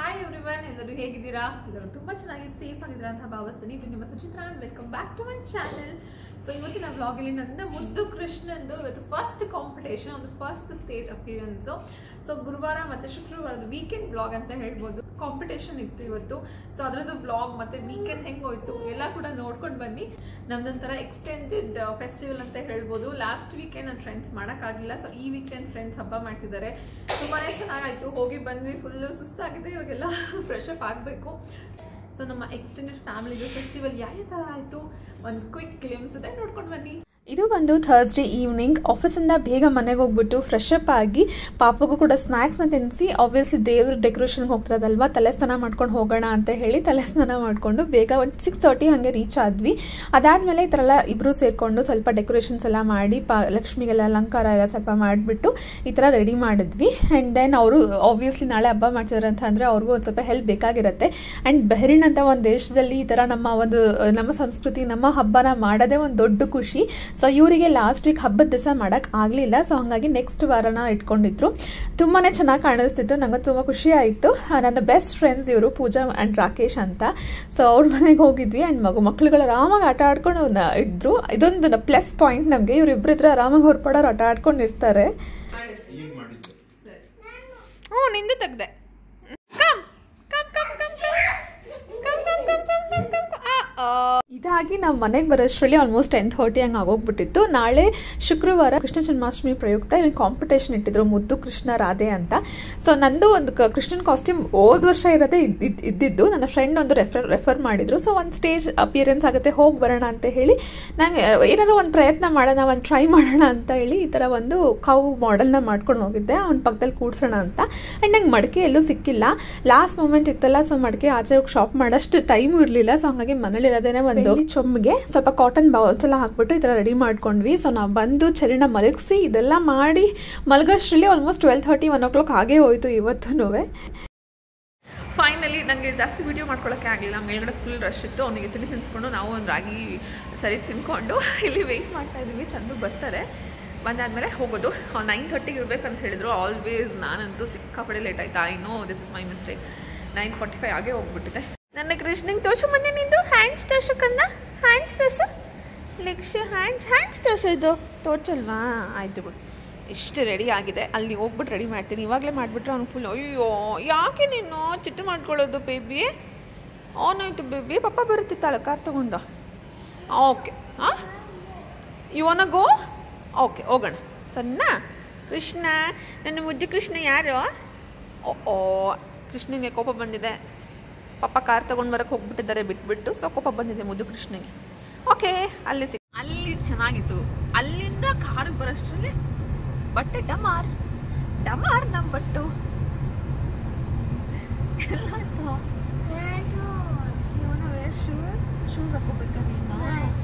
Hi everyone, ಎಲ್ಲರೂ ಹೇಗಿದ್ದೀರಾ? ಎಲ್ಲರೂ ತುಂಬ ಚೆನ್ನಾಗಿ ಸೇಫ್ ಆಗಿದ್ದೀರಾ ಅಂತ ಭಾವಿಸ್ತೀನಿ. ಇದು ನಿಮ್ಮ Suchitra and welcome back to my channel. So ಇವತ್ತಿನ ವ್ಲಾಗಲ್ಲಿ ನನ್ನ ಮುದ್ದು ಕೃಷ್ಣಂದು ಇವತ್ತು ಫಸ್ಟ್ ಕಾಂಪಿಟೇಷನ್, ಒಂದು ಫಸ್ಟ್ ಸ್ಟೇಜ್ ಅಪಿಯರೆನ್ಸು. ಸೊ ಗುರುವಾರ ಮತ್ತು ಶುಕ್ರವಾರದ ವೀಕೆಂಡ್ ವ್ಲಾಗ್ ಅಂತ ಹೇಳ್ಬೋದು. ಕಾಂಪಿಟೇಷನ್ ಇತ್ತು ಇವತ್ತು. ಸೊ ಅದರದ್ದು ವ್ಲಾಗ್ ಮತ್ತು ವೀಕೆಂಡ್ ಹೆಂಗೆ ಹೋಯ್ತು ಎಲ್ಲ ಕೂಡ ನೋಡ್ಕೊಂಡು ಬನ್ನಿ. ನಮ್ದೊಂಥರ ಎಕ್ಸ್ಟೆಂಡೆಡ್ ಫೆಸ್ಟಿವಲ್ ಅಂತ ಹೇಳ್ಬೋದು. ಲಾಸ್ಟ್ ವೀಕೆಂಡ್ ನನ್ನ ಫ್ರೆಂಡ್ಸ್ ಮಾಡೋಕ್ಕಾಗಲಿಲ್ಲ. ಸೊ ಈ ವೀಕೆಂಡ್ ಫ್ರೆಂಡ್ಸ್ ಹಬ್ಬ ಮಾಡ್ತಿದ್ದಾರೆ. ತುಂಬಾ ಚೆನ್ನಾಗಾಯಿತು. ಹೋಗಿ ಬಂದ್ವಿ, ಫುಲ್ಲು ಸುಸ್ತಾಗಿದೆ. ಇವಾಗೆಲ್ಲ ಫ್ರೆಶ್ ಅಪ್ ಆಗಬೇಕು. ಸೊ ನಮ್ಮ ಎಕ್ಸ್ಟೆಂಡೆಡ್ ಫ್ಯಾಮಿಲಿದು ಫೆಸ್ಟಿವಲ್ ಯಾವ ಥರ ಆಯಿತು ಒಂದು ಕ್ವಿಕ್ ಗ್ಲಿಮ್ಸ್ ಇದೆ, ನೋಡ್ಕೊಂಡು ಬನ್ನಿ. ಇದು ಬಂದು ಥರ್ಸ್ಡೇ ಈವ್ನಿಂಗ್. ಆಫೀಸಿಂದ ಬೇಗ ಮನೆಗೆ ಹೋಗ್ಬಿಟ್ಟು ಫ್ರೆಶ್ ಅಪ್ ಆಗಿ ಪಾಪಗೂ ಕೂಡ ಸ್ನ್ಯಾಕ್ಸ್ನ ತಿನ್ನಿಸಿ, ಆಬ್ವಿಯಸ್ಲಿ ದೇವ್ರ ಡೆಕೋರೇಷನ್ಗೆ ಹೋಗ್ತಿರೋದಲ್ವಾ, ತಲೆ ಸ್ನಾನ ಮಾಡ್ಕೊಂಡು ಹೋಗೋಣ ಅಂತ ಹೇಳಿ ತಲೆ ಸ್ನಾನ ಮಾಡಿಕೊಂಡು ಬೇಗ ಒಂದು 6:30 ಹಾಗೆ ರೀಚ್ ಆದ್ವಿ. ಅದಾದಮೇಲೆ ಈ ಥರ ಎಲ್ಲ ಇಬ್ಬರು ಸೇರಿಕೊಂಡು ಸ್ವಲ್ಪ ಡೆಕೋರೇಷನ್ಸ್ ಎಲ್ಲ ಮಾಡಿ ಲಕ್ಷ್ಮಿಗೆಲ್ಲ ಅಲಂಕಾರ ಎಲ್ಲ ಸ್ವಲ್ಪ ಮಾಡಿಬಿಟ್ಟು ಈ ಥರ ರೆಡಿ ಮಾಡಿದ್ವಿ. ಆ್ಯಂಡ್ ದೆನ್ ಅವರು ಆಬ್ವಿಯಸ್ಲಿ ನಾಳೆ ಹಬ್ಬ ಮಾಡ್ತಿದ್ದಾರೆ ಅಂತ ಅಂದರೆ ಅವ್ರಿಗೂ ಒಂದು ಸ್ವಲ್ಪ ಹೆಲ್ಪ್ ಬೇಕಾಗಿರುತ್ತೆ. ಆ್ಯಂಡ್ ಬಹ್ರೇನ್ ಅಂತ ಒಂದು ದೇಶದಲ್ಲಿ ಈ ಥರ ನಮ್ಮ ಸಂಸ್ಕೃತಿ, ನಮ್ಮ ಹಬ್ಬನ ಮಾಡೋದೇ ಒಂದು ದೊಡ್ಡ ಖುಷಿ. ಸೊ ಇವರಿಗೆ ಲಾಸ್ಟ್ ವೀಕ್ ಹಬ್ಬದ ದಿವಸ ಮಾಡೋಕ್ಕೆ ಆಗಲಿಲ್ಲ. ಸೊ ಹಾಗಾಗಿ ನೆಕ್ಸ್ಟ್ ವಾರನ ಇಟ್ಕೊಂಡಿದ್ರು. ತುಂಬಾ ಚೆನ್ನಾಗಿ ಕಾಣಿಸ್ತಿತ್ತು, ನನಗೆ ತುಂಬ ಖುಷಿ ಆಯಿತು. ನನ್ನ ಬೆಸ್ಟ್ ಫ್ರೆಂಡ್ಸ್ ಇವರು, ಪೂಜಾ ಆ್ಯಂಡ್ ರಾಕೇಶ್ ಅಂತ. ಸೊ ಅವ್ರ ಮನೆಗೆ ಹೋಗಿದ್ವಿ. ಆ್ಯಂಡ್ ಮಕ್ಕಳುಗಳು ಆರಾಮಾಗಿ ಆಟ ಆಡ್ಕೊಂಡು ಇದ್ರು. ಇದೊಂದು ಪ್ಲಸ್ ಪಾಯಿಂಟ್ ನಮಗೆ. ಇವರಿಬ್ಬರು ಇದ್ರೆ ಆರಾಮಾಗಿ ಹೊರಪಡೋರು ಆಟ ಆಡ್ಕೊಂಡಿರ್ತಾರೆ. ನಿಂದು ತೆಗ್ದೆ. ಇದಾಗಿ ನಾವು ಮನೆಗೆ ಬರೋಷ್ಟರಲ್ಲಿ ಆಲ್ಮೋಸ್ಟ್ 10:30 ಹಂಗೆ ಆಗೋಗ್ಬಿಟ್ಟಿತ್ತು. ನಾಳೆ ಶುಕ್ರವಾರ ಕೃಷ್ಣ ಜನ್ಮಾಷ್ಟಮಿ ಪ್ರಯುಕ್ತ ಇಲ್ಲಿ ಕಾಂಪಿಟೇಷನ್ ಇಟ್ಟಿದ್ರು, ಮುದ್ದು ಕೃಷ್ಣ ರಾಧೆ ಅಂತ. ಸೊ ನಂದು ಒಂದು ಕೃಷ್ಣನ್ ಕಾಸ್ಟ್ಯೂಮ್ ಹೋದ ವರ್ಷ ಇರೋದೇ ಇದ್ದಿದ್ದು. ನನ್ನ ಫ್ರೆಂಡ್ ಒಂದು ರೆಫರ್ ಮಾಡಿದ್ರು. ಸೊ ಒಂದು ಸ್ಟೇಜ್ ಅಪಿಯರೆನ್ಸ್ ಆಗುತ್ತೆ, ಹೋಗಿ ಬರೋಣ ಅಂತ ಹೇಳಿ ನಂಗೆ ಏನಾದ್ರು ಒಂದು ಪ್ರಯತ್ನ ಮಾಡೋಣ, ಒಂದು ಟ್ರೈ ಮಾಡೋಣ ಅಂತ ಹೇಳಿ ಈ ಥರ ಒಂದು ಕೌ ಮಾಡೆಲ್ನ ಮಾಡ್ಕೊಂಡು ಹೋಗಿದ್ದೆ. ಅವ್ನ ಪಕ್ಕದಲ್ಲಿ ಕೂಡ್ಸೋಣ ಅಂತ. ಆ್ಯಂಡ್ ನಂಗೆ ಮಡಿಕೆ ಎಲ್ಲೂ ಸಿಕ್ಕಿಲ್ಲ. ಲಾಸ್ಟ್ ಮೂಮೆಂಟ್ ಇತ್ತಲ್ಲ, ಸೊ ಮಡಿಕೆ ಆಚೆ ಹೋಗಿ ಶಾಪ್ ಮಾಡೋಷ್ಟು ಟೈಮು ಇರಲಿಲ್ಲ. ಸೊ ಹಾಗಾಗಿ ಮನೇಲಿರೋದೇನೆ ಒಂದು ಚೊಮ್ಮಿಗೆ ಸ್ವಲ್ಪ ಕಾಟನ್ ಬೌಲ್ಸ್ ಎಲ್ಲ ಹಾಕ್ಬಿಟ್ಟು ಈ ಥರ ರೆಡಿ ಮಾಡ್ಕೊಂಡ್ವಿ. ಸೊ ನಾವು ಬಂದು ಚರಿನ ಮಲಗಿಸಿ ಇದೆಲ್ಲ ಮಾಡಿ ಮಲಗೋಷ್ಟರಲ್ಲಿ ಆಲ್ಮೋಸ್ಟ್ 12:30 1 o'clock ಆಗೇ ಹೋಯ್ತು ಇವತ್ತೂ. ಫೈನಲಿ ನನಗೆ ಜಾಸ್ತಿ ವೀಡಿಯೋ ಮಾಡ್ಕೊಳ್ಳೋಕ್ಕೆ ಆಗಲಿಲ್ಲ. ಮೇಲ್ಗಡೆ ಫುಲ್ ರಶ್ ಇತ್ತು. ಅವನಿಗೆ ತಿನ್ನಿಸ್ಕೊಂಡು ನಾವು ಒಂದು ರಾಗಿ ಸರಿ ತಿನ್ಕೊಂಡು ಇಲ್ಲಿ ವೆಯ್ಟ್ ಮಾಡ್ತಾ ಇದ್ದೀವಿ. ಚಂದು ಬರ್ತಾರೆ. ಬಂದಾದಮೇಲೆ ಹೋಗೋದು. 9:30 ಇರಬೇಕಂತ ಹೇಳಿದ್ರು. ಆಲ್ವೇಸ್ ನಾನಂತೂ ಸಿಕ್ಕಾಪಡೆ ಲೇಟ್ ಆಯ್ತು. I know this is my mistake. 9:45 ಆಗೇ ಹೋಗ್ಬಿಟ್ಟಿದೆ. ನನ್ನ ಕೃಷ್ಣಂಗೆ ತೋರ್ಸು ಮೊನ್ನೆ ನಿಂದು ಹ್ಯಾಂಡ್ಸ್ ತೋರ್ಸು ಕನ್ನ, ಹ್ಯಾಂಡ್ಸ್ ತೋರ್ಸು, ಲೆಗ್ಸ್ ಹ್ಯಾಂಡ್ಸ್ ತೋರ್ಸು. ಇದು ತೋರ್ಸಲ್ವಾ? ಆಯಿತು ಬಿಡು. ಇಷ್ಟು ರೆಡಿ ಆಗಿದೆ. ಅಲ್ಲಿ ಹೋಗ್ಬಿಟ್ಟು ರೆಡಿ ಮಾಡ್ತೀನಿ. ಇವಾಗಲೇ ಮಾಡಿಬಿಟ್ರೆ ಅವ್ನು ಫುಲ್ ಅಯ್ಯೋ ಯಾಕೆ ನೀನು ಚಿಟ್ಟು ಮಾಡ್ಕೊಳ್ಳೋದು ಬೇಬಿ? ಆಯ್ತು ಬೇಬಿ, ಪಪ್ಪ ಬರುತ್ತಿತ್ತಾಳೆ ಕಾರ್ ತೊಗೊಂಡು. ಓಕೆ, ಹಾಂ ಇವನ ಗೋ. ಓಕೆ ಹೋಗೋಣ. ಸಣ್ಣ ಕೃಷ್ಣ, ನನ್ನ ಮುದ್ದು ಕೃಷ್ಣ ಯಾರು? ಓ ಕೃಷ್ಣನಿಗೆ ಕೋಪ ಬಂದಿದೆ. ಪಪ್ಪ ಕಾರ್ ತೊಗೊಂಡು ಬರೋಕ್ಕೆ ಹೋಗ್ಬಿಟ್ಟಿದ್ದಾರೆ ಬಿಟ್ಬಿಟ್ಟು. ಸೊ ಕೋಪ ಬಂದಿದೆ ಮುದ್ದು ಕೃಷ್ಣಗೆ. ಓಕೆ, ಅಲ್ಲಿ ಚೆನ್ನಾಗಿತ್ತು. ಅಲ್ಲಿಂದ ಕಾರಿಗೆ ಬರೋಷ್ಟರಲ್ಲಿ ಬಟ್ಟೆ ಡಮಾರ್ ನಮ್ಮ ಬಟ್ಟು ಎಲ್ಲ ಆಯ್ತು. ಶೂಸ್ ಹಾಕೋಬೇಕಾ ನೀನು?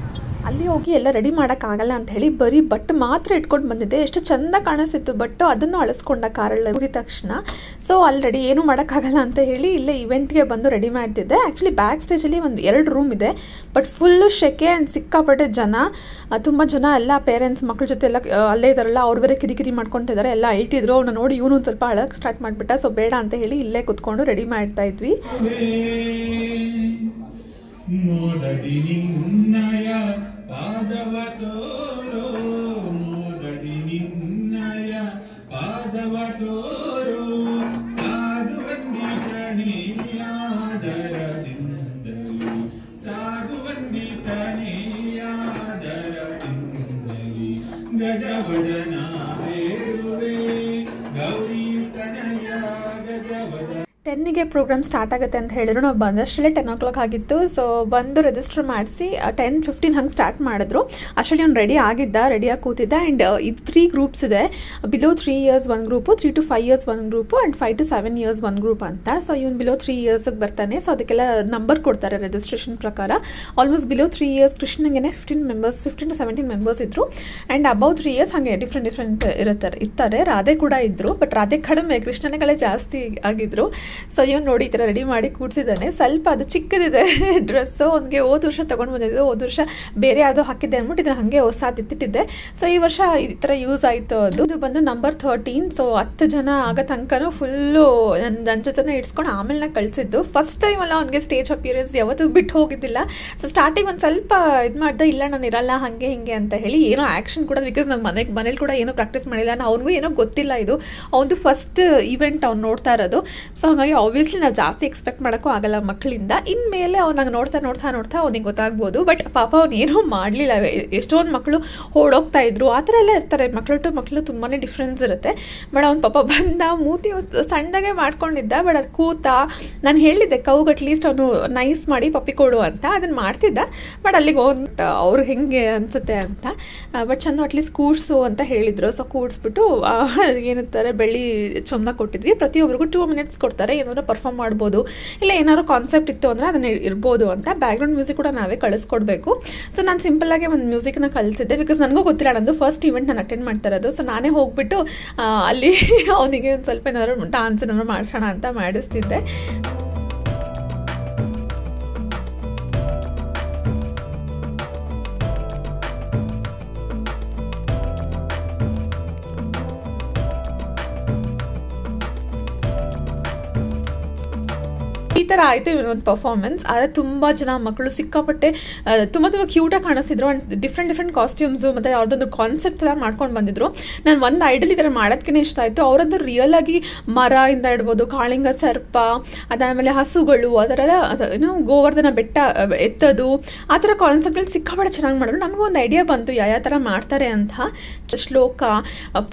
ಅಲ್ಲಿ ಹೋಗಿ ಎಲ್ಲ ರೆಡಿ ಮಾಡೋಕ್ಕಾಗಲ್ಲ ಅಂತ ಹೇಳಿ ಬರೀ ಬಟ್ಟು ಮಾತ್ರ ಇಟ್ಕೊಂಡು ಬಂದಿದ್ದೆ. ಎಷ್ಟು ಚೆಂದ ಕಾಣಿಸ್ತಿತ್ತು ಬಟ್ಟು. ಅದನ್ನು ಅಳಿಸ್ಕೊಂಡ ಕಾರಲ್ಲಿ ಹೋಗಿದ ತಕ್ಷಣ. ಸೊ ಅಲ್ಲಿ ರೆಡಿ ಏನೂ ಮಾಡೋಕ್ಕಾಗಲ್ಲ ಅಂತ ಹೇಳಿ ಇಲ್ಲೇ ಇವೆಂಟ್ಗೆ ಬಂದು ರೆಡಿ ಮಾಡ್ತಿದ್ದೆ. ಆ್ಯಕ್ಚುಲಿ ಬ್ಯಾಕ್ ಸ್ಟೇಜಲ್ಲಿ ಒಂದು 2 ರೂಮ್ ಇದೆ. ಬಟ್ ಫುಲ್ಲು ಶೆಕೆ ಆ್ಯಂಡ್ ಸಿಕ್ಕಾಪಟ್ಟೆ ಜನ, ತುಂಬ ಜನ ಎಲ್ಲ ಪೇರೆಂಟ್ಸ್ ಮಕ್ಕಳ ಜೊತೆ ಎಲ್ಲ ಅಲ್ಲೇ ಇದ್ದಾರಲ್ಲ, ಅವ್ರು ಬೇರೆ ಕಿರಿಕಿರಿ ಮಾಡ್ಕೊತಿದ್ದಾರೆ, ಎಲ್ಲ ಅಳ್ತಿದ್ರು. ಅವ್ನ ನೋಡಿ ಇವನು ಒಂದು ಸ್ವಲ್ಪ ಅಳಕ್ಕೆ ಸ್ಟಾರ್ಟ್ ಮಾಡಿಬಿಟ್ಟ. ಸೊ ಬೇಡ ಅಂತ ಹೇಳಿ ಇಲ್ಲೇ ಕುತ್ಕೊಂಡು ರೆಡಿ ಮಾಡ್ತಾ ಇದ್ವಿ. ಮೋದದಿ ನಿನ್ನಯ ಪಾದವ ತೋರೋ, ಮೋದದಿ ನಿನ್ನಯ ಪಾದವ ತೋರೋ, ಸಾಧು ವಂದಿತನೆಯಾದರದಿಂದಲಿ, ಸಾಧು ವಂದಿತನೆಯಾದರದಿಂದಲಿ, ಗಜವದನ ಬೇಡುವೆ ಗೌರಿಯುತನಯ ಗಜವದನ. 10ಗೆ ಪ್ರೋಗ್ರಾಮ್ ಸ್ಟಾರ್ಟ್ ಆಗುತ್ತೆ ಅಂತ ಹೇಳಿದ್ರು. ನಾವು ಬಂದಷ್ಟರಲ್ಲೇ 10 o'clock ಆಗಿತ್ತು. ಸೊ ಬಂದು ರಿಜಿಸ್ಟರ್ ಮಾಡಿಸಿ 10:15 ಹಂಗೆ ಸ್ಟಾರ್ಟ್ ಮಾಡಿದ್ರು. ಅಷ್ಟರಲ್ಲಿ ಅವ್ನು ರೆಡಿಯಾಗಿ ಕೂತಿದ್ದ. ಆ್ಯಂಡ್ ಇದು 3 ಗ್ರೂಪ್ಸ್ ಇದೆ. ಬಿಲೋ 3 years ಒಂದು ಗ್ರೂಪು, 3 to 5 years ಒಂದು ಗ್ರೂಪು, ಆ್ಯಂಡ್ 5 to 7 years ಒಂದು ಗ್ರೂಪ್ ಅಂತ. ಸೊ ಇವನು ಬಿಲೋ 3 yearsಗೆ ಬರ್ತಾನೆ. ಸೊ ಅದಕ್ಕೆಲ್ಲ ನಂಬರ್ ಕೊಡ್ತಾರೆ ರಿಜಿಸ್ಟ್ರೇಷನ್ ಪ್ರಕಾರ. Almost below 3 years ಕೃಷ್ಣಂಗೆ 15 to 17 members ಇದ್ದರು. ಆ್ಯಂಡ್ ಅಬೌವ್ 3 years ಹಾಗೆ ಡಿಫ್ರೆಂಟ್ ಇರ್ತಾರೆ. ರಾಧೆ ಕೂಡ ಇದ್ದರು. ಬಟ್ ರಾಧೆ ಕಡಿಮೆ, ಕೃಷ್ಣನೆಗಳೇ ಜಾಸ್ತಿ ಆಗಿದ್ರು. ಸೊ ಇವನು ನೋಡಿ ಈ ಥರ ರೆಡಿ ಮಾಡಿ ಕೂಡಿಸಿದ್ದಾನೆ. ಸ್ವಲ್ಪ ಅದು ಚಿಕ್ಕದಿದೆ ಡ್ರೆಸ್ಸು, ಅವನಿಗೆ ಹೋದ ವರ್ಷ ತೊಗೊಂಡು ಬಂದಿದ್ದು, ಹೋದ ವರ್ಷ ಬೇರೆ ಯಾವುದೋ ಹಾಕಿದ್ದೆ ಅಂದ್ಬಿಟ್ಟು ಇದನ್ನು ಹಾಗೆ ಹೊಸ ತಿತ್ತಿಟ್ಟಿದ್ದೆ. ಸೊ ಈ ವರ್ಷ ಈ ಥರ ಯೂಸ್ ಆಯಿತು. ಅದು ಬಂದು ನಂಬರ್ 13. ಸೊ 10 ಜನ ಆಗೋ ತನಕನೂ ಫುಲ್ಲು ನನ್ನ ಜೊತೆನೇ ಇಡ್ಸ್ಕೊಂಡು ಆಮೇಲೆ ನಾನು ಕಳಿಸಿದ್ದು. ಫಸ್ಟ್ ಟೈಮ್ ಅಲ್ಲ ಅವನಿಗೆ ಸ್ಟೇಜ್ ಅಪಿಯರೆನ್ಸ್, ಯಾವತ್ತೂ ಬಿಟ್ಟು ಹೋಗಿದ್ದಿಲ್ಲ. ಸೊ ಸ್ಟಾರ್ಟಿಂಗ್ ಒಂದು ಸ್ವಲ್ಪ ಇದು ಮಾಡ್ದೆ, ಇಲ್ಲ ನಾನು ಇರಲ್ಲ ಹಾಗೆ ಹಿಂಗೆ ಅಂತ ಹೇಳಿ ಏನೋ ಆ್ಯಕ್ಷನ್ ಕೂಡ, ಬಿಕಾಸ್ ನಾವು ಮನೇಲಿ ಕೂಡ ಏನೋ ಪ್ರಾಕ್ಟೀಸ್ ಮಾಡಿಲ್ಲ, ಅವ್ನಿಗೂ ಏನೋ ಗೊತ್ತಿಲ್ಲ, ಇದು ಅವನದು ಫಸ್ಟ್ ಈವೆಂಟ್ ಅವ್ನು ನೋಡ್ತಾ ಇರೋದು. ಸೊ ಹಾಗಾಗಿ ಆಬ್ವಿಯಸ್ಲಿ ನಾವು ಜಾಸ್ತಿ ಎಕ್ಸ್ಪೆಕ್ಟ್ ಮಾಡೋಕ್ಕೂ ಆಗಲ್ಲ ಮಕ್ಕಳಿಂದ. ಇನ್ಮೇಲೆ ಅವ್ನಾಗ ನೋಡ್ತಾ ಅವನಿಗೆ ಗೊತ್ತಾಗ್ಬೋದು. ಬಟ್ ಪಾಪ ಅವ್ನು ಏನೂ ಮಾಡಲಿಲ್ಲ. ಎಷ್ಟೊಂದು ಮಕ್ಕಳು ಓಡೋಗ್ತಾ ಇದ್ರು, ಆ ಥರ ಎಲ್ಲ ಇರ್ತಾರೆ. ಮಕ್ಕಳು ಟು ಮಕ್ಕಳು ತುಂಬಾ ಡಿಫ್ರೆನ್ಸ್ ಇರುತ್ತೆ. ಬಟ್ ಅವ್ನು ಪಾಪ ಬಂದ, ಮೂತಿ ಸಣ್ಣದಾಗೆ ಮಾಡ್ಕೊಂಡಿದ್ದ. ಬಟ್ ಅದು ಕೂತ, ನಾನು ಹೇಳಿದ್ದೆ ಕೌಗೆ ಅಟ್ಲೀಸ್ಟ್ ಅವನು ನೈಸ್ ಮಾಡಿ ಪಪ್ಪಿ ಕೊಡು ಅಂತ, ಅದನ್ನು ಮಾಡ್ತಿದ್ದ. ಬಟ್ ಅಲ್ಲಿಗೆ ಹೋಗ್ಬಿಟ್ಟು ಅವ್ರು ಹೆಂಗೆ ಅನಿಸುತ್ತೆ ಅಂತ. ಬಟ್ ಚಂದ ಅಟ್ಲೀಸ್ಟ್ ಕೂಡ್ಸು ಅಂತ ಹೇಳಿದರು. ಸೊ ಕೂಡಿಸ್ಬಿಟ್ಟು ಏನಂತಾರೆ ಬೆಳ್ಳಿ ಚೊಂಬ ಕೊಟ್ಟಿದ್ವಿ. ಪ್ರತಿಯೊಬ್ಬರಿಗೂ 2 minutes ಕೊಡ್ತಾರೆ, ಏನಾದ್ರು ಪರ್ಫಾರ್ಮ್ ಮಾಡ್ಬೋದು, ಇಲ್ಲ ಏನಾದ್ರು ಕಾನ್ಸೆಪ್ಟ್ ಇತ್ತು ಅಂದರೆ ಅದನ್ನು ಇರ್ಬೋದು ಅಂತ. ಬ್ಯಾಕ್ಗ್ರೌಂಡ್ ಮ್ಯೂಸಿಕ್ ಕೂಡ ನಾವೇ ಕಳಿಸ್ಕೊಡ್ಬೇಕು. ಸೊ ನಾನು ಸಿಂಪಲ್ಲಾಗಿ ಒಂದು ಮ್ಯೂಸಿಕ್ನ ಕಲಿಸಿದ್ದೆ, ಬಿಕಾಸ್ ನನಗೂ ಗೊತ್ತಿಲ್ಲ, ನಂದು ಫಸ್ಟ್ ಈವೆಂಟ್ ನಾನು ಅಟೆಂಡ್ ಮಾಡ್ತಾ ಇರೋದು. ಸೊ ನಾನೇ ಹೋಗ್ಬಿಟ್ಟು ಅಲ್ಲಿ ಅವನಿಗೆ ಒಂದು ಸ್ವಲ್ಪ ಏನಾದ್ರು ಡಾನ್ಸ್ ಏನಾದ್ರು ಮಾಡಿಸೋಣ ಅಂತ ಮಾಡಿಸ್ತಿದ್ದೆ. ಈ ಥರ ಆಯಿತು ಇವನೊಂದು ಪರ್ಫಾರ್ಮೆನ್ಸ್. ಆದರೆ ತುಂಬ ಜನ ಮಕ್ಕಳು ಸಿಕ್ಕಾಪಟ್ಟೆ ತುಂಬ ಕ್ಯೂಟಾಗಿ ಕಾಣಿಸ್ತಿದ್ರು. ಆ್ಯಂಡ್ ಡಿಫ್ರೆಂಟ್ ಕಾಸ್ಟ್ಯೂಮ್ಸು ಮತ್ತು ಅವ್ರದ್ದೊಂದು ಕಾನ್ಸೆಪ್ಟ್ ಎಲ್ಲ ಮಾಡ್ಕೊಂಡು ಬಂದಿದ್ರು. ನಾನು ಒಂದು ಐಡಲ್ ಈ ಥರ ಮಾಡೋದಕ್ಕೆ ಇಷ್ಟ ಆಯಿತು. ಅವರಂತೂ ರಿಯಲ್ ಆಗಿ ಮರ ಇಂದ ಇಡ್ಬೋದು, ಕಾಳಿಂಗ ಸರ್ಪ, ಅದಾದಮೇಲೆ ಹಸುಗಳು, ಆ ಥರ ಏನು ಗೋವರ್ಧನ ಬೆಟ್ಟ ಎತ್ತೋದು, ಆ ಥರ ಕಾನ್ಸೆಪ್ಟಲ್ಲಿ ಸಿಕ್ಕಾಪಟ್ಟೆ ಚೆನ್ನಾಗಿ ಮಾಡಿದ್ರು. ನಮಗೊಂದು ಐಡಿಯಾ ಬಂತು ಯಾವ ಥರ ಮಾಡ್ತಾರೆ ಅಂತ. ಶ್ಲೋಕ,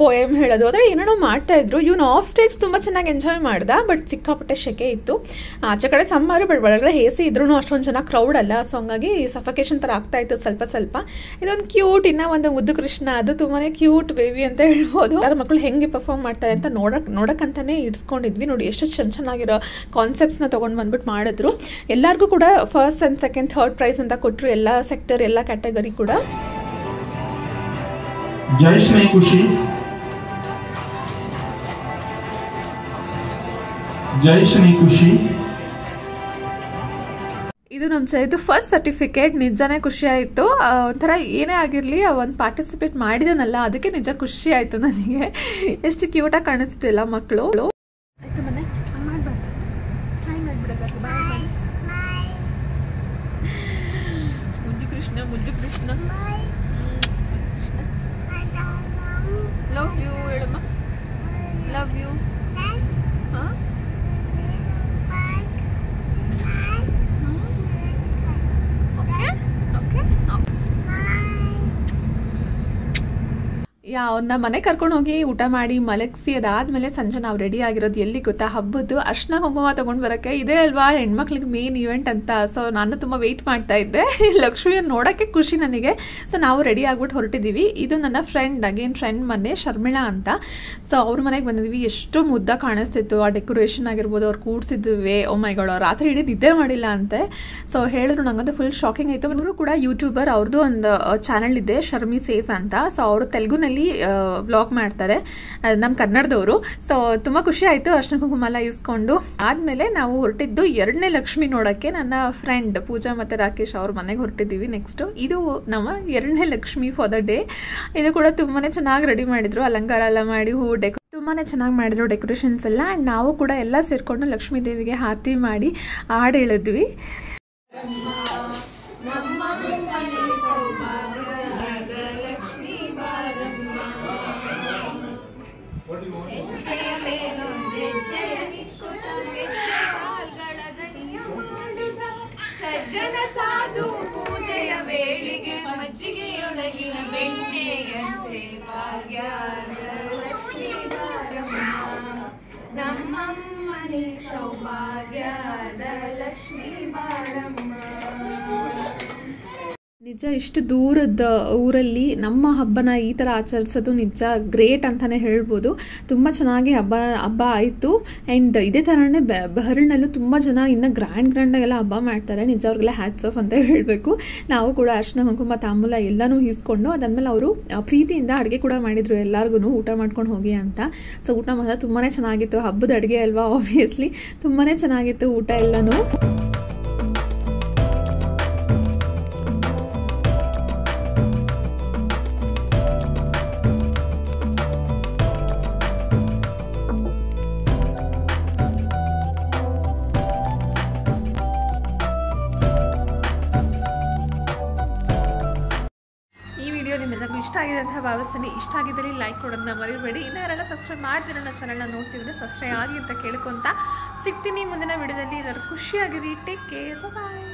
ಪೋಯಮ್ ಹೇಳೋದು, ಆ ಥರ ಏನೇನೋ ಮಾಡ್ತಾಯಿದ್ರು. ಇವನು ಆಫ್ ಸ್ಟೇಜ್ ತುಂಬ ಚೆನ್ನಾಗಿ ಎಂಜಾಯ್ ಮಾಡ್ದ. ಬಟ್ ಸಿಕ್ಕಾಪಟ್ಟೆ ಶೆಕೆ ಇತ್ತು. ಆಚೆ ಕಡೆ ಸಮ್ಮರು, ಬಟ್ ಒಳಗಡೆ ಎಸಿ ಇದ್ರೂ ಅಷ್ಟೊಂದು ಜನ ಕ್ರೌಡ್ ಅಲ್ಲ. ಸೊ ಹಂಗಾಗಿ ಸಫಕೇಶನ್ ಥರ ಆಗ್ತಾ ಇತ್ತು ಸ್ವಲ್ಪ. ಇದೊಂದು ಕ್ಯೂಟ್, ಇನ್ನೂ ಒಂದು ಮುದ್ದು ಕೃಷ್ಣ, ಅದು ತುಂಬಾ ಕ್ಯೂಟ್ ಬೇಬಿ ಅಂತ ಹೇಳ್ಬೋದು. ಯಾರು ಮಕ್ಕಳು ಹೆಂಗೆ ಪರ್ಫಾರ್ಮ್ ಮಾಡ್ತಾರೆ ಅಂತ ನೋಡೋಕ್ಕಂತಾನೆ ಇಡ್ಸ್ಕೊಂಡಿದ್ವಿ. ನೋಡಿ ಎಷ್ಟು ಚೆನ್ನಾಗಿರೋ ಕಾನ್ಸೆಪ್ಟ್ಸ್ನ ತೊಗೊಂಡು ಬಂದ್ಬಿಟ್ಟು ಮಾಡಿದ್ರು. ಎಲ್ಲರಿಗೂ ಕೂಡ first and second third prize ಅಂತ ಕೊಟ್ಟರು, ಎಲ್ಲ ಸೆಕ್ಟರ್ ಎಲ್ಲ ಕ್ಯಾಟಗರಿ ಕೂಡ. ಜೈ ಶ್ರೀ ಖುಷಿ, ಜೈ ಶ್ರೀ ಖುಷಿ. ಇದು ನಮ್ಮ ಚೈತು ಫಸ್ಟ್ ಸರ್ಟಿಫಿಕೇಟ್. ನಿಜನೇ ಖುಷಿ ಆಯಿತು. ಒಂಥರ ಏನೇ ಆಗಿರಲಿ ಒಂದು ಪಾರ್ಟಿಸಿಪೇಟ್ ಮಾಡಿದನಲ್ಲ, ಅದಕ್ಕೆ ನಿಜ ಖುಷಿ ಆಯಿತು ನನಗೆ. ಎಷ್ಟು ಕ್ಯೂಟಾಗಿ ಕಾಣಿಸ್ತು ಎಲ್ಲ ಮಕ್ಕಳು. ಮುದ್ದು ಕೃಷ್ಣ ಲವ್ ಯು ಹೇಳಮ್ಮ, ಲವ್ ಯು. ಹಾಂ ಅವನ್ನ ಮನೆ ಕರ್ಕೊಂಡು ಹೋಗಿ ಊಟ ಮಾಡಿ ಮಲಗಿಸಿ ಅದಾದಮೇಲೆ ಸಂಜೆ ನಾವು ರೆಡಿ ಆಗಿರೋದು ಎಲ್ಲಿ ಗೊತ್ತಾ, ಹಬ್ಬದ್ದು ಅರ್ಶಿನ ಕುಂಕುಮ ತೊಗೊಂಡು ಬರೋಕ್ಕೆ. ಇದೇ ಅಲ್ವಾ ಹೆಣ್ಮಕ್ಳಿಗೆ ಮೇನ್ ಈವೆಂಟ್ ಅಂತ. ಸೊ ನಾನು ತುಂಬ ವೆಯ್ಟ್ ಮಾಡ್ತಾ ಇದ್ದೆ. ಲಕ್ಷ್ಮಿಯನ್ನು ನೋಡೋಕ್ಕೆ ಖುಷಿ ನನಗೆ. ಸೊ ನಾವು ರೆಡಿ ಆಗ್ಬಿಟ್ಟು ಹೊರಟಿದ್ದೀವಿ. ಇದು ನನ್ನ ಫ್ರೆಂಡ್ ಮನೆ ಶರ್ಮಿಳಾ ಅಂತ. ಸೊ ಅವ್ರ ಮನೆಗೆ ಬಂದಿದ್ವಿ. ಎಷ್ಟು ಮುದ್ದ ಕಾಣಿಸ್ತಿತ್ತು. ಆ ಡೆಕೋರೇಷನ್ ಆಗಿರ್ಬೋದು, ಅವ್ರು ಕೂಡ್ಸಿದ್ವಿ. ಓ ಮೈ ಗಾಡ್, ಅವ್ರು ರಾತ್ರಿ ಇಡೀ ನಿದ್ದೆ ಮಾಡಿಲ್ಲ ಅಂತೆ. ಸೊ ಹೇಳಿದ್ರು, ನಂಗಂತೂ ಫುಲ್ ಶಾಕಿಂಗ್ ಆಯಿತು. ಇವರು ಕೂಡ ಯೂಟ್ಯೂಬರ್, ಅವ್ರದ್ದು ಒಂದು ಚಾನಲ್ ಇದೆ ಶರ್ಮಿ ಸೇಸ್ ಅಂತ. ಸೊ ಅವರು ತೆಲುಗುನಲ್ಲಿ ವ್ಲಾಗ್ ಮಾಡ್ತಾರೆ, ನಮ್ಮ ಕನ್ನಡದವರು. ಸೊ ತುಂಬ ಖುಷಿ ಆಯಿತು ಅರ್ಶಿನ ಕುಂಕುಮ ಎಲ್ಲ ಇಸ್ಕೊಂಡು. ಆದಮೇಲೆ ನಾವು ಹೊರಟಿದ್ದು 2ನೇ ಲಕ್ಷ್ಮಿ ನೋಡೋಕ್ಕೆ. ನನ್ನ ಫ್ರೆಂಡ್ ಪೂಜಾ ಮತ್ತು ರಾಕೇಶ್ ಅವ್ರ ಮನೆಗೆ ಹೊರಟಿದ್ದೀವಿ. ನೆಕ್ಸ್ಟು ಇದು ನಮ್ಮ 2ನೇ ಲಕ್ಷ್ಮಿ ಫಾರ್ ದ ಡೇ. ಇದು ಕೂಡ ತುಂಬಾ ಚೆನ್ನಾಗಿ ರೆಡಿ ಮಾಡಿದ್ರು, ಅಲಂಕಾರ ಎಲ್ಲ ಮಾಡಿ, ಹೂ ತುಂಬಾ ಚೆನ್ನಾಗಿ ಮಾಡಿದ್ರು ಡೆಕೋರೇಷನ್ಸ್ ಎಲ್ಲ. ಆ್ಯಂಡ್ ನಾವು ಕೂಡ ಎಲ್ಲ ಸೇರಿಕೊಂಡು ಲಕ್ಷ್ಮೀ ದೇವಿಗೆ ಆರತಿ ಮಾಡಿ ಹಾಡು ಹೇಳಿದ್ವಿ. ಸಜ್ಜನ ಸಾಧು ಪೂಜೆಯ ವೇಳೆಗೆ ಮಜ್ಜಿಗೆಯೊಳಗಿನ ಬೆಣ್ಣೆಯಂತೆ ಭಾಗ್ಯದ ಲಕ್ಷ್ಮೀ ಬಾರಮ್ಮ, ನಮ್ಮಮ್ಮನೆ ಸೌಭಾಗ್ಯದ ಲಕ್ಷ್ಮೀ ಬಾರಮ್ಮ. ನಿಜ ಇಷ್ಟು ದೂರದ ಊರಲ್ಲಿ ನಮ್ಮ ಹಬ್ಬನ ಈ ಥರ ಆಚರಿಸೋದು ನಿಜ ಗ್ರೇಟ್ ಅಂತಲೇ ಹೇಳ್ಬೋದು. ತುಂಬ ಚೆನ್ನಾಗಿ ಹಬ್ಬ ಆಯಿತು. ಆ್ಯಂಡ್ ಇದೇ ಥರನೇ ಬಹರಿನಲ್ಲೂ ತುಂಬ ಜನ ಇನ್ನು ಗ್ರ್ಯಾಂಡಾಗೆಲ್ಲ ಹಬ್ಬ ಮಾಡ್ತಾರೆ. ನಿಜ ಅವ್ರಿಗೆಲ್ಲ ಹ್ಯಾಟ್ಸ್ ಆಫ್ ಅಂತ ಹೇಳಬೇಕು. ನಾವು ಕೂಡ ಅರ್ಶಿನ ಕುಂಕುಮ ತಾಂಬೂಲ ಎಲ್ಲನೂ ಈಸ್ಕೊಂಡು ಅದಾದಮೇಲೆ ಅವರು ಪ್ರೀತಿಯಿಂದ ಅಡುಗೆ ಕೂಡ ಮಾಡಿದರು ಎಲ್ಲರಿಗೂ ಊಟ ಮಾಡ್ಕೊಂಡು ಹೋಗಿ ಅಂತ. ಸೊ ಊಟ ಮಾತ್ರ ತುಂಬಾ ಚೆನ್ನಾಗಿತ್ತು. ಹಬ್ಬದ ಅಡುಗೆ ಅಲ್ವಾ, ಆಬ್ವಿಯಸ್ಲಿ ತುಂಬಾ ಚೆನ್ನಾಗಿತ್ತು ಊಟ ಎಲ್ಲನೂ. ನಿಮ್ಮೆಲ್ಲರಿಗೂ ಇಷ್ಟ ಆಗಿದೆ ಅಂತ ಭಾವಿಸ್ತೀನಿ. ಇಷ್ಟ ಆಗಿದ್ದಲ್ಲಿ ಲೈಕ್ ಕೊಡೋದನ್ನ ಮರಿಬೇಡಿ. ಇನ್ನೂ ಯಾರೆಲ್ಲ ಸಬ್ಸ್ಕ್ರೈಬ್ ಮಾಡ್ತಿರೋ ನನ್ನ ಚಾನಲ್ನ ನೋಡ್ತಿದ್ರೆ ಸಬ್ಸ್ಕ್ರೈಬ್ ಆಗಿ ಅಂತ ಕೇಳ್ಕೊತ ಸಿಗ್ತೀನಿ ಮುಂದಿನ ವಿಡಿಯೋದಲ್ಲಿ. ಎಲ್ಲರೂ ಖುಷಿಯಾಗಿರಿ. ಟೇಕ್ ಕೇರ್, ಬಾಯ್.